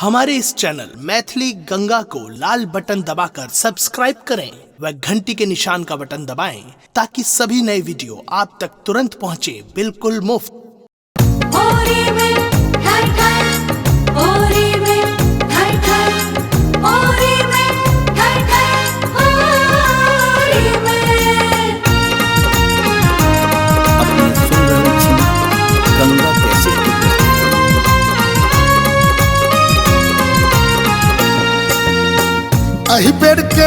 हमारे इस चैनल मैथिली गंगा को लाल बटन दबाकर सब्सक्राइब करें व घंटी के निशान का बटन दबाएं ताकि सभी नए वीडियो आप तक तुरंत पहुंचे बिल्कुल मुफ्त। गंगा कैसे अही बेर के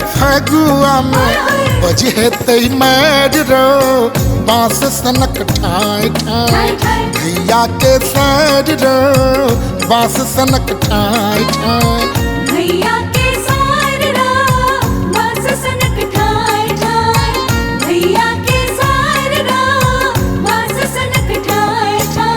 फगुआ में बजे तई मार रो बांस सनक ठाई ठाई भैया के सार रो बांस सनक ठाई ठाई भैया के सार रो बांस सनक ठाई ठाई भैया के सार रो बांस सनक ठाई ठाई।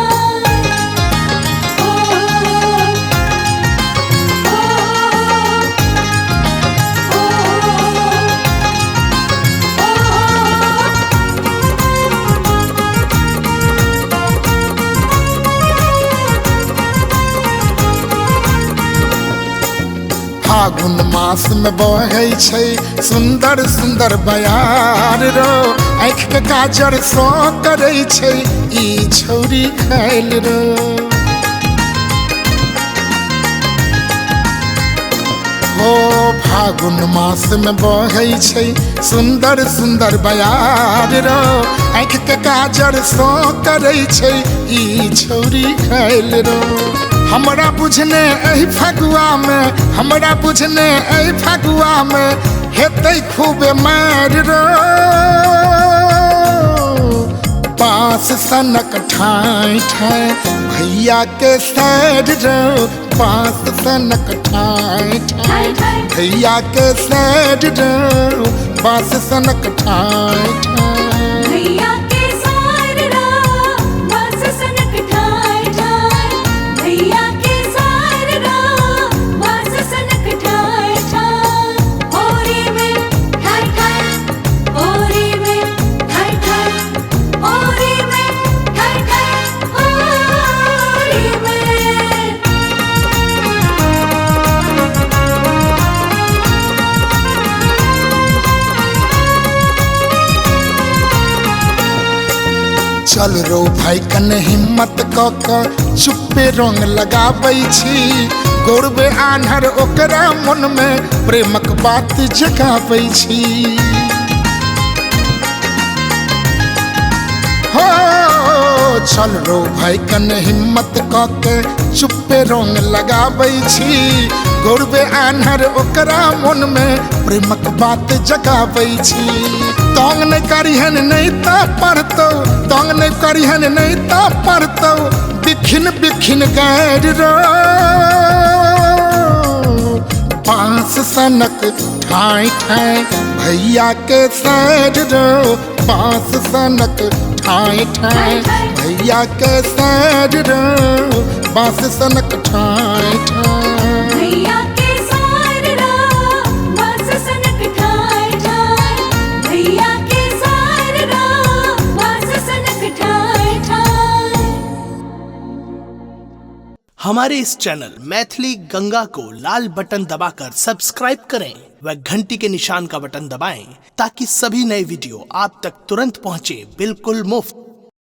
फागुन मास में बहे छै सुंदर सुंदर बयार रो आँख के काजर सो करे छै ई छौरी खाइल रो। हो फागुन मास में बहे छै सुंदर सुंदर बयार रो आँख के काजर सो करे छै ई छौरी खाइल रो। हमरा बुझने एही फगुआ में हेतै खूबे मार रो बांस सनक ठाई ठाई भैया के सार रो बांस सनक ठाई ठाई भैया के सार रो बांस सनक ठाई ठाई भैया के सार रो बांस सनक ठाई ठाई भैया के सार रो बांस सनक ठाई ठाई। होरी में ठाई ठाई होरी में ठाई ठाई होरी में ठाई ठाई होरी में। चल रो भाई कने हिम्मत क चुप्पे रंग लगाबै छी गोरबे आन्हर ओकरा मन में प्रेमक बात जगाबै छी। हो चल रो भाई कने हिम्मत क चुप्पे रंग लगाबै छी गोरबे आन्हर ओकरा मन में प्रेमक बात जगाबै छी। तंग नहीं करिहन नहीं ता पढ़तो तंग नहीं करिहन नहीं ता पढ़तो बिखिन बिखिन गार रो बांस सनक ठाई ठाई भैया के सार रो बांस सनक ठाई ठाई भैया के सार रो बांस सनक ठाई ठाई भैया के सार रो बांस सनक ठाई ठाई भैया के सार रो बांस सनक ठाई ठाई। हमारे इस चैनल मैथिली गंगा को लाल बटन दबाकर सब्सक्राइब करें व घंटी के निशान का बटन दबाएं ताकि सभी नए वीडियो आप तक तुरंत पहुंचे बिल्कुल मुफ्त।